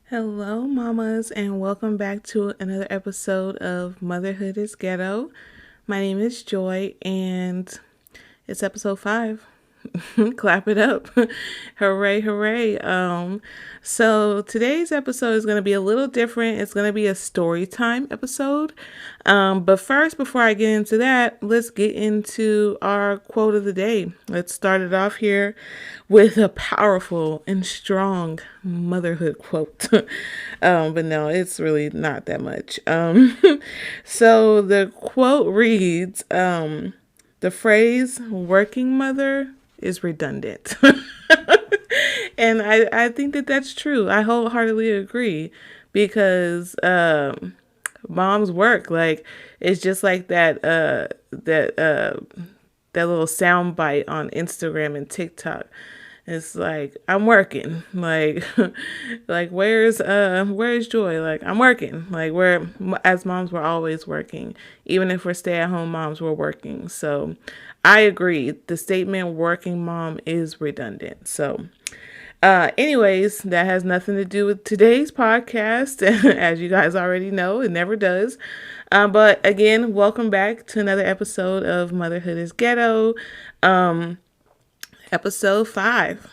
Hello, mamas, and welcome back to another episode of Motherhood is Ghetto. My name is Joy, and it's episode 5. Clap it up. Hooray, hooray. So today's episode is going to be a little different. It's going to be a story time episode. But first, before I get into that, let's get into our quote of the day. Let's start it off here with a powerful and strong motherhood quote. But no, it's really not that much. So the quote reads, the phrase working mother is redundant. And I think that that's true. I wholeheartedly agree because mom's work, like, it's just like that little sound bite on Instagram and TikTok. It's like, I'm working. Like like where's Joy? Like, I'm working. Like, we're, as moms, we're always working. Even if we're stay-at-home moms, we're working. So I agree. The statement working mom is redundant. So anyways, that has nothing to do with today's podcast. As you guys already know, it never does. But again, welcome back to another episode of Motherhood is Ghetto. Episode 5.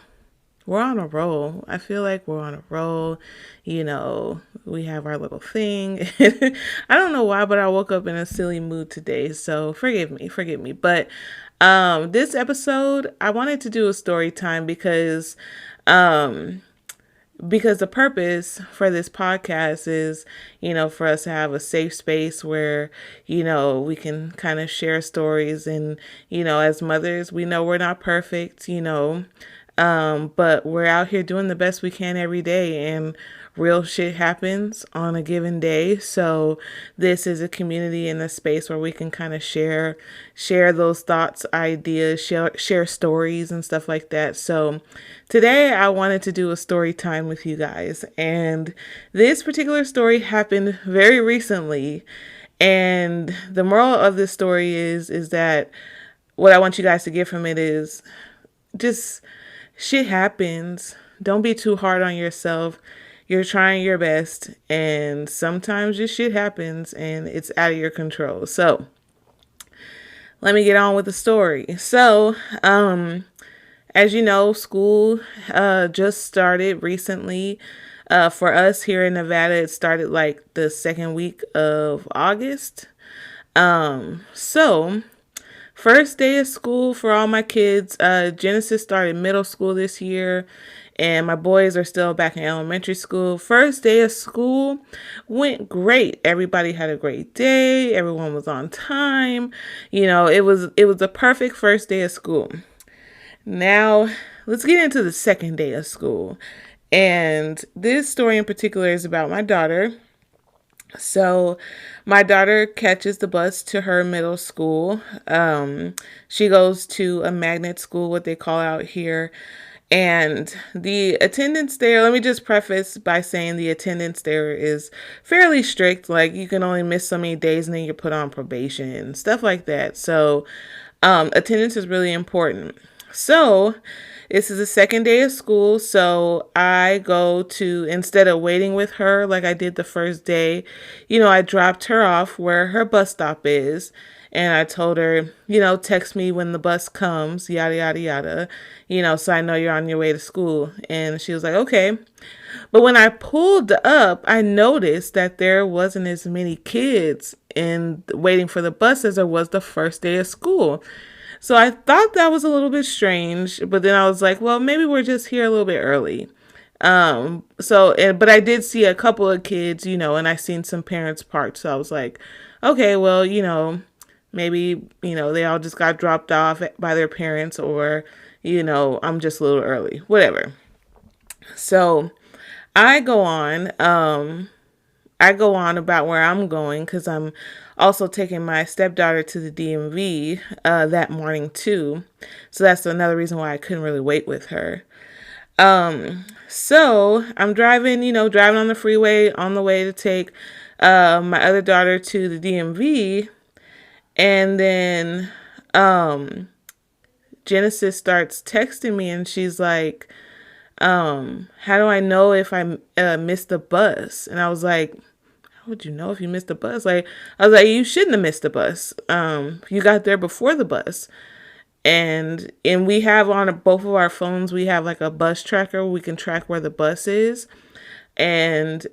We're on a roll. I feel like we're on a roll. We have our little thing. I don't know why, but I woke up in a silly mood today. So forgive me. But this episode, I wanted to do a story time because the purpose for this podcast is, for us to have a safe space where, we can kind of share stories. And, as mothers, we know we're not perfect, but we're out here doing the best we can every day, and real shit happens on a given day. So this is a community and a space where we can kind of share those thoughts, ideas, share stories and stuff like that. So today I wanted to do a story time with you guys, and this particular story happened very recently. And the moral of this story is that what I want you guys to get from it is just, shit happens. Don't be too hard on yourself. You're trying your best, and sometimes just shit happens and it's out of your control. So let me get on with the story. So, as you know, school just started recently. For us here in Nevada, it started like the second week of August. So first day of school for all my kids. Genesis started middle school this year, and my boys are still back in elementary school. First day of school went great. Everybody had a great day. Everyone was on time. It was a perfect first day of school. Now, let's get into the second day of school. And this story in particular is about my daughter. So my daughter catches the bus to her middle school. She goes to a magnet school, what they call out here. And the attendance there, let me just preface by saying the attendance there is fairly strict. Like, you can only miss so many days and then you're put on probation and stuff like that. So attendance is really important. So this is the second day of school, so I go to, instead of waiting with her like I did the first day, I dropped her off where her bus stop is, and I told her, text me when the bus comes, yada, yada, yada, so I know you're on your way to school. And she was like, okay. But when I pulled up, I noticed that there wasn't as many kids in waiting for the bus as there was the first day of school. So I thought that was a little bit strange, but then I was like, well, maybe we're just here a little bit early. But I did see a couple of kids, and I seen some parents parked. So I was like, okay, well, maybe, they all just got dropped off by their parents, or, I'm just a little early, whatever. So I go on, about where I'm going, because I'm also taking my stepdaughter to the DMV that morning too. So that's another reason why I couldn't really wait with her. So I'm driving on the freeway on the way to take my other daughter to the DMV. And then Genesis starts texting me, and she's like, How do I know if I missed the bus? And I was like, how would you know if you missed the bus? Like, I was like, you shouldn't have missed the bus. You got there before the bus. And we have on both of our phones, we have like a bus tracker. We can track where the bus is. And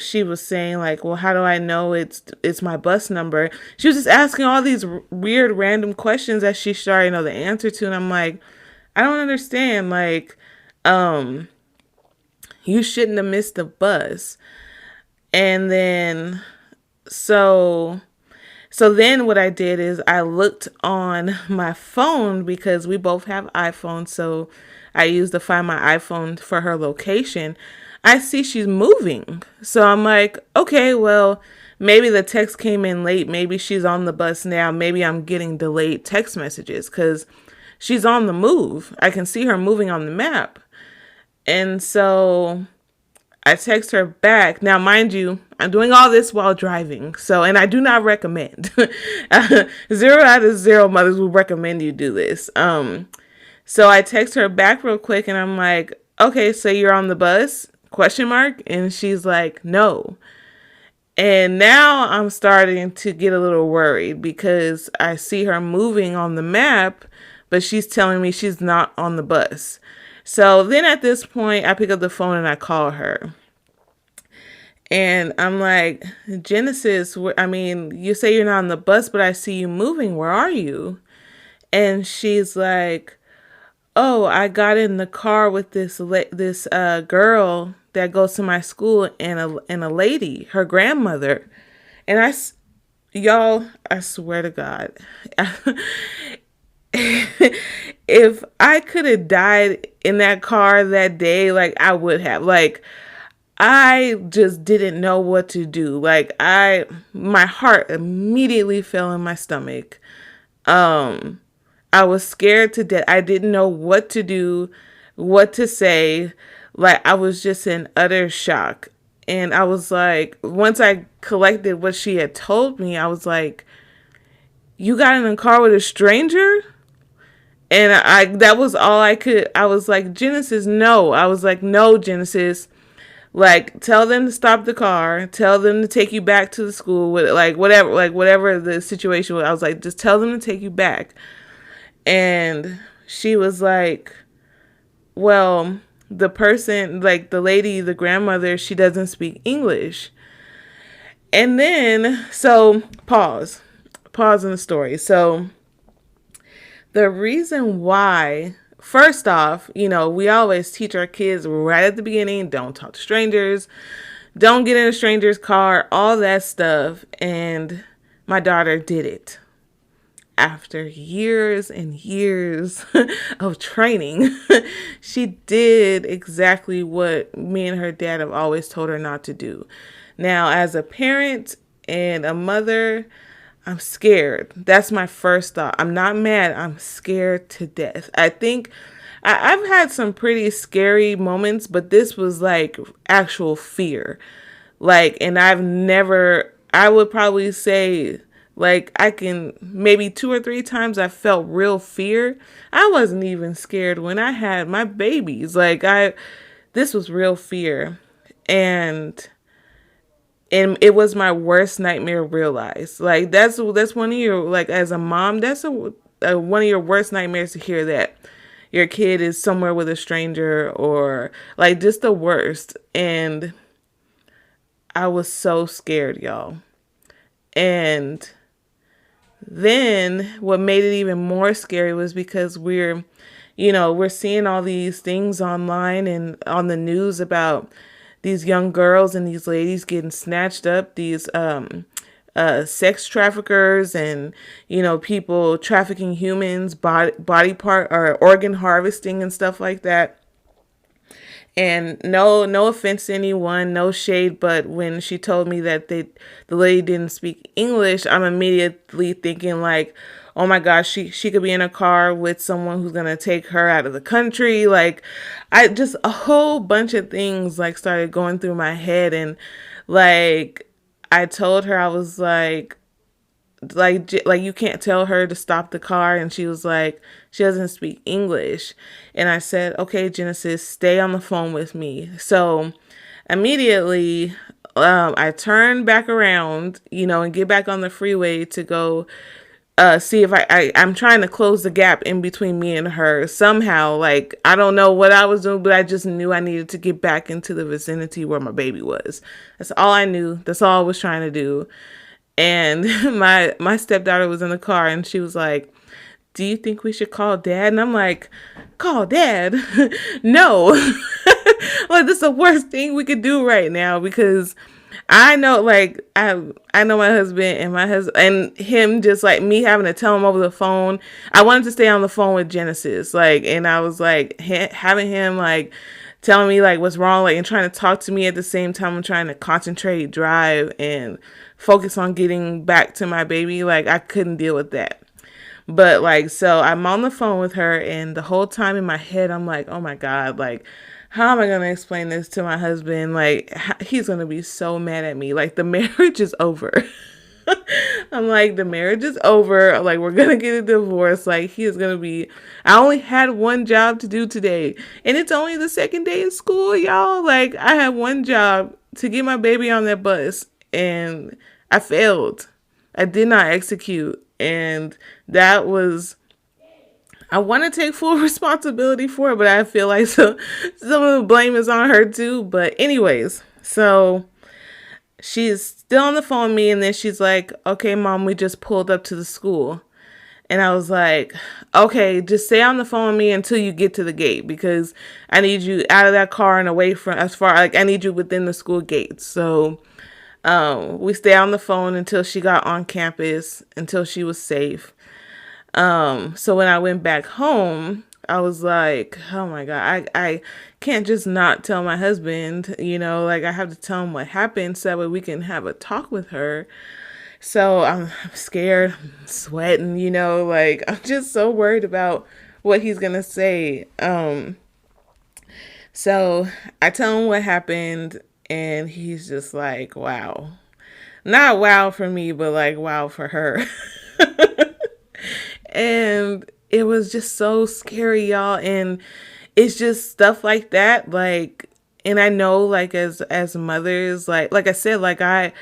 she was saying like, well, how do I know it's my bus number? She was just asking all these weird random questions that she started to know the answer to. And I'm like, I don't understand. Like, um, you shouldn't have missed the bus. And then so so then what I did is I looked on my phone because we both have iPhones, so I used to find my iPhone for her location. I see she's moving. So I'm like, okay, well, maybe the text came in late. Maybe she's on the bus now. Maybe I'm getting delayed text messages because she's on the move. I can see her moving on the map. And so I text her back. Now, mind you, I'm doing all this while driving. So, and I do not recommend. 0 out of 0 mothers would recommend you do this. So I text her back real quick and I'm like, okay, so you're on the bus? Question mark. And she's like, no. And now I'm starting to get a little worried because I see her moving on the map, but she's telling me she's not on the bus. So then at this point, I pick up the phone and I call her. And I'm like, Genesis, I mean, you say you're not on the bus, but I see you moving. Where are you? And she's like, oh, I got in the car with this girl that goes to my school and a lady, her grandmother. And y'all, I swear to God, if I could have died in that car that day, like I would have. Like, I just didn't know what to do. Like, my heart immediately fell in my stomach. I was scared to death. I didn't know what to do, what to say. Like, I was just in utter shock. And I was like, once I collected what she had told me, I was like, you got in a car with a stranger? And that was all I could. I was like, Genesis, no. I was like, no, Genesis. Like, tell them to stop the car. Tell them to take you back to the school. Like, whatever the situation was. I was like, just tell them to take you back. And she was like, well, the person, like the lady, the grandmother, she doesn't speak English. And then, so pause in the story. So the reason why, first off, we always teach our kids right at the beginning, don't talk to strangers, don't get in a stranger's car, all that stuff. And my daughter did it. After years and years of training, she did exactly what me and her dad have always told her not to do. Now, as a parent and a mother, I'm scared. That's my first thought. I'm not mad. I'm scared to death. I think I've had some pretty scary moments, but this was like actual fear. Like, and I would probably say, like, I can maybe 2 or 3 times I felt real fear. I wasn't even scared when I had my babies. Like, this was real fear. And it was my worst nightmare realized. Like, that's one of your, like, as a mom, that's one of your worst nightmares to hear that your kid is somewhere with a stranger, or like just the worst. And I was so scared, y'all. And then what made it even more scary was because we're seeing all these things online and on the news about these young girls and these ladies getting snatched up, these sex traffickers and, people trafficking humans, body part or organ harvesting and stuff like that. And no offense to anyone, no shade, but when she told me that the lady didn't speak English, I'm immediately thinking like, oh my gosh, she could be in a car with someone who's gonna take her out of the country. Like, I just a whole bunch of things like started going through my head, and like I told her, I was like, like you can't tell her to stop the car. And she was like, she doesn't speak English. And I said, okay, Genesis, stay on the phone with me. So immediately, I turned back around, and get back on the freeway to go see if I'm trying to close the gap in between me and her somehow. Like, I don't know what I was doing, but I just knew I needed to get back into the vicinity where my baby was. That's all I knew. That's all I was trying to do. And my stepdaughter was in the car, and she was like, do you think we should call dad? And I'm like, call dad? No. Like, this is the worst thing we could do right now, because I know, like, I know my husband, and my husband and him, just like me having to tell him over the phone. I wanted to stay on the phone with Genesis, like, and I was like having him like telling me like what's wrong, like, and trying to talk to me at the same time. I'm trying to concentrate, drive, and focus on getting back to my baby. Like, I couldn't deal with that. But like, so I'm on the phone with her, and the whole time in my head, I'm like, oh my God, like, how am I going to explain this to my husband? Like, he's going to be so mad at me. Like, the marriage is over. I'm like, the marriage is over. Like, we're going to get a divorce. Like, he is going to be, I only had one job to do today. And it's only the second day of school, y'all. Like, I had one job to get my baby on that bus, and I failed. I did not execute. And that was, I want to take full responsibility for it, but I feel like some of the blame is on her too. But anyways, so she's still on the phone with me, and then she's like, okay, Mom, we just pulled up to the school. And I was like, okay, just stay on the phone with me until you get to the gate, because I need you out of that car and away from, as far, like, I need you within the school gates. So we stayed on the phone until she got on campus, until she was safe. So when I went back home, I was like, oh my God, I can't just not tell my husband, like, I have to tell him what happened so that way we can have a talk with her. So I'm scared, I'm sweating, like, I'm just so worried about what he's gonna say. So I tell him what happened, and he's just like, wow. Not wow for me, but like wow for her. And it was just so scary, y'all. And it's just stuff like that. Like, and I know, like, as mothers, like I said, like, I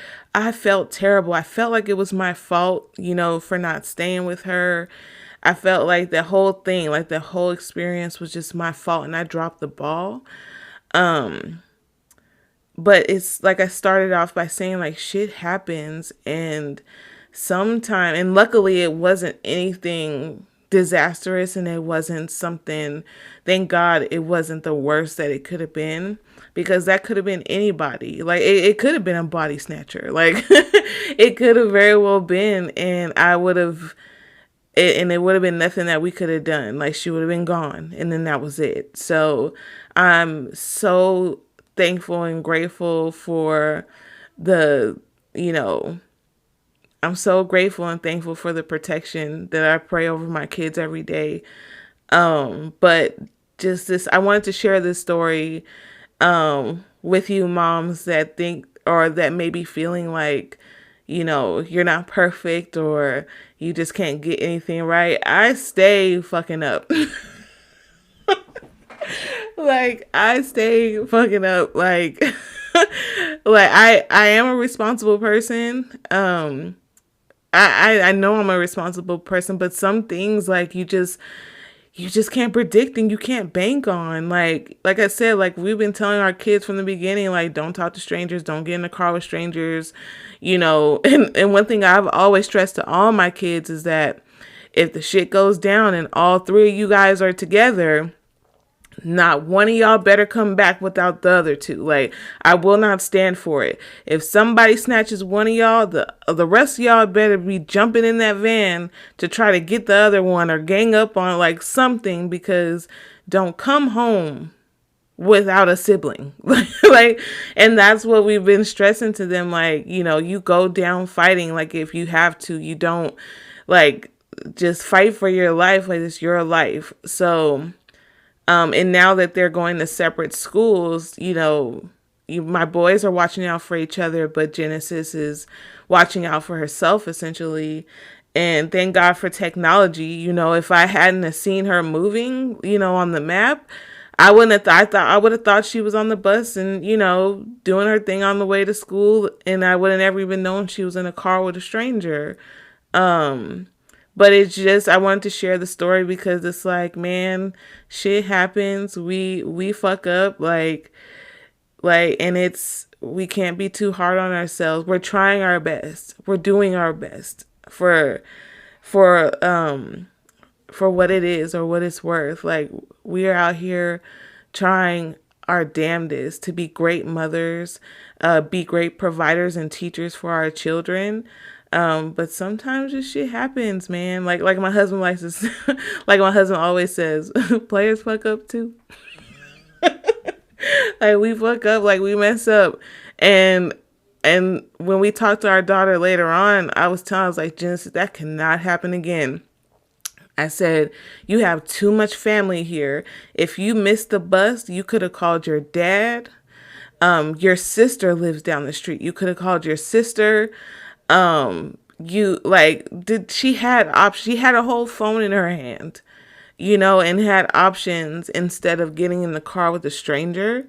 felt terrible. I felt like it was my fault, for not staying with her. I felt like the whole thing, like the whole experience was just my fault, and I dropped the ball. But it's like, I started off by saying, like, shit happens, and sometime, and luckily it wasn't anything disastrous, and it wasn't something, thank God it wasn't the worst that it could have been, because that could have been anybody. Like, it could have been a body snatcher. Like, it could have very well been, and I would have, and it would have been nothing that we could have done. Like, she would have been gone, and then that was it. So I'm so thankful and grateful for the, I'm so grateful and thankful for the protection that I pray over my kids every day. But just this, I wanted to share this story with you moms that think, or that may be feeling like, you're not perfect, or you just can't get anything right. I stay fucking up. Like, I stay fucking up. Like, like, I am a responsible person. I know I'm a responsible person, but some things, like, you just can't predict, and you can't bank on. Like I said, like, we've been telling our kids from the beginning, like, don't talk to strangers, don't get in the car with strangers, and one thing I've always stressed to all my kids is that if the shit goes down and all three of you guys are together, not one of y'all better come back without the other two. Like, I will not stand for it. If somebody snatches one of y'all, the rest of y'all better be jumping in that van to try to get the other one, or gang up on, like, something, because don't come home without a sibling. Like, and that's what we've been stressing to them. Like, you go down fighting. Like, if you have to, you don't, like, just fight for your life. Like, it's your life. So, and now that they're going to separate schools, my boys are watching out for each other, but Genesis is watching out for herself essentially. And thank God for technology. If I hadn't have seen her moving, on the map, I wouldn't have I would have thought she was on the bus and, doing her thing on the way to school, and I would have never even known she was in a car with a stranger. Um but it's just, I wanted to share the story because it's like, man, shit happens. We fuck up, and we can't be too hard on ourselves. We're trying our best. We're doing our best for for what it is or what it's worth. Like, we are out here trying our damnedest to be great mothers, be great providers and teachers for our children. But sometimes this shit happens, man. Like my husband likes to, like my husband always says, players fuck up too. Like, we fuck up, like we mess up. And when we talked to our daughter later on, I was like, Genesis, that cannot happen again. I said, you have too much family here. If you missed the bus, you could have called your dad. Your sister lives down the street. You could have called your sister. She had options. She had a whole phone in her hand, and had options instead of getting in the car with a stranger.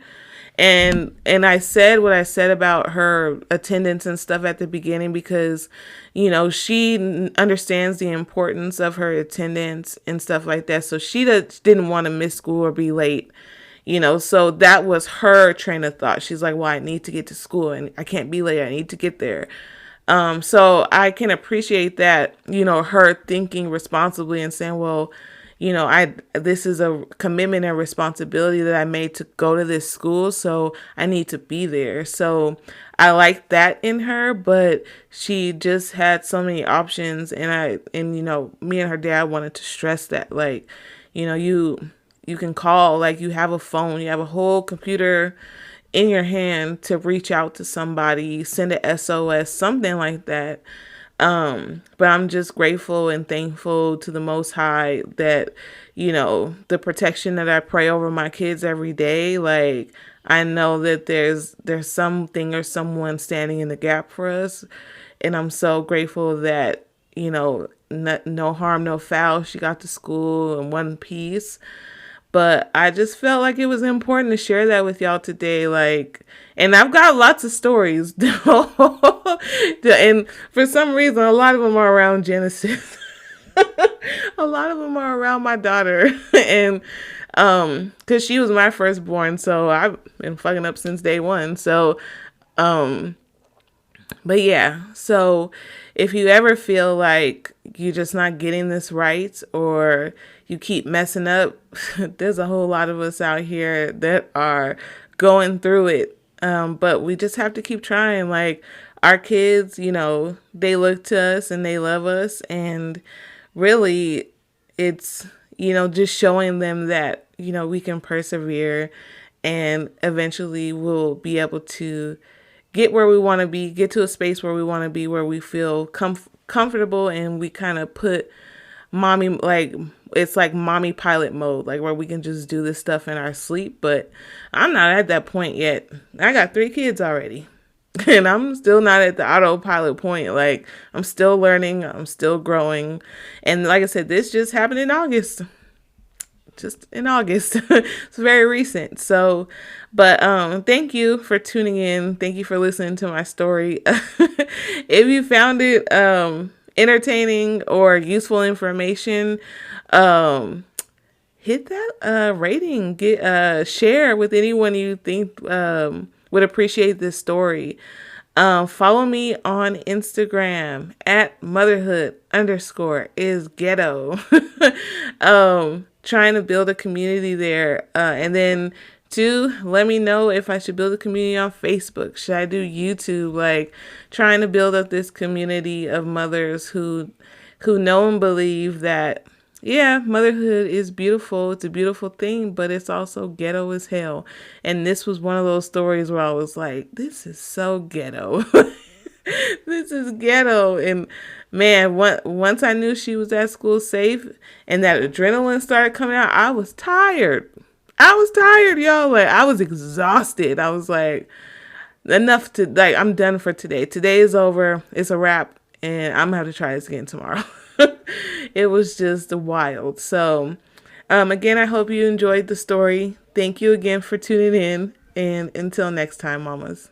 And I said what I said about her attendance and stuff at the beginning because, she understands the importance of her attendance and stuff like that. So she didn't want to miss school or be late, so that was her train of thought. She's like, well, I need to get to school and I can't be late. I need to get there. So I can appreciate that, her thinking responsibly and saying, well, this is a commitment and responsibility that I made to go to this school, so I need to be there. So I like that in her, but she just had so many options, and me and her dad wanted to stress that, like, you can call, like, you have a phone, you have a whole computer in your hand to reach out to somebody, send a SOS, something like that. But I'm just grateful and thankful to the Most High that, the protection that I pray over my kids every day. Like, I know that there's something or someone standing in the gap for us. And I'm so grateful that, no harm, no foul. She got to school in one piece. But I just felt like it was important to share that with y'all today. Like, and I've got lots of stories. And for some reason, a lot of them are around Genesis. A lot of them are around my daughter. And because she was my firstborn, so I've been fucking up since day one. So, but yeah, so if you ever feel like you're just not getting this right or you keep messing up, there's a whole lot of us out here that are going through it. But we just have to keep trying. Like, our kids, they look to us and they love us. And really, it's, just showing them that, we can persevere and eventually we'll be able to get where we want to be, get to a space where we want to be, where we feel comfortable, and we kind of put mommy, like, it's like mommy pilot mode, like where we can just do this stuff in our sleep. But I'm not at that point yet. I got 3 kids already. And I'm still not at the autopilot point. Like, I'm still learning. I'm still growing. And like I said, this just happened in August. Just in August. It's very recent. So, but thank you for tuning in. Thank you for listening to my story. If you found it entertaining or useful information, hit that rating, share with anyone you think would appreciate this story. Follow me on Instagram at motherhood_is_ghetto. Trying to build a community there. And then 2, let me know if I should build a community on Facebook. Should I do YouTube? Like, trying to build up this community of mothers who know and believe that, yeah, motherhood is beautiful. It's a beautiful thing, but it's also ghetto as hell. And this was one of those stories where I was like, this is so ghetto. This is ghetto. And man, once I knew she was at school safe and that adrenaline started coming out, I was tired. I was tired, yo. Like I was exhausted. I was like, enough to like. I'm done for today. Today is over. It's a wrap, and I'm gonna have to try this again tomorrow. It was just wild. So, again, I hope you enjoyed the story. Thank you again for tuning in, and until next time, mamas.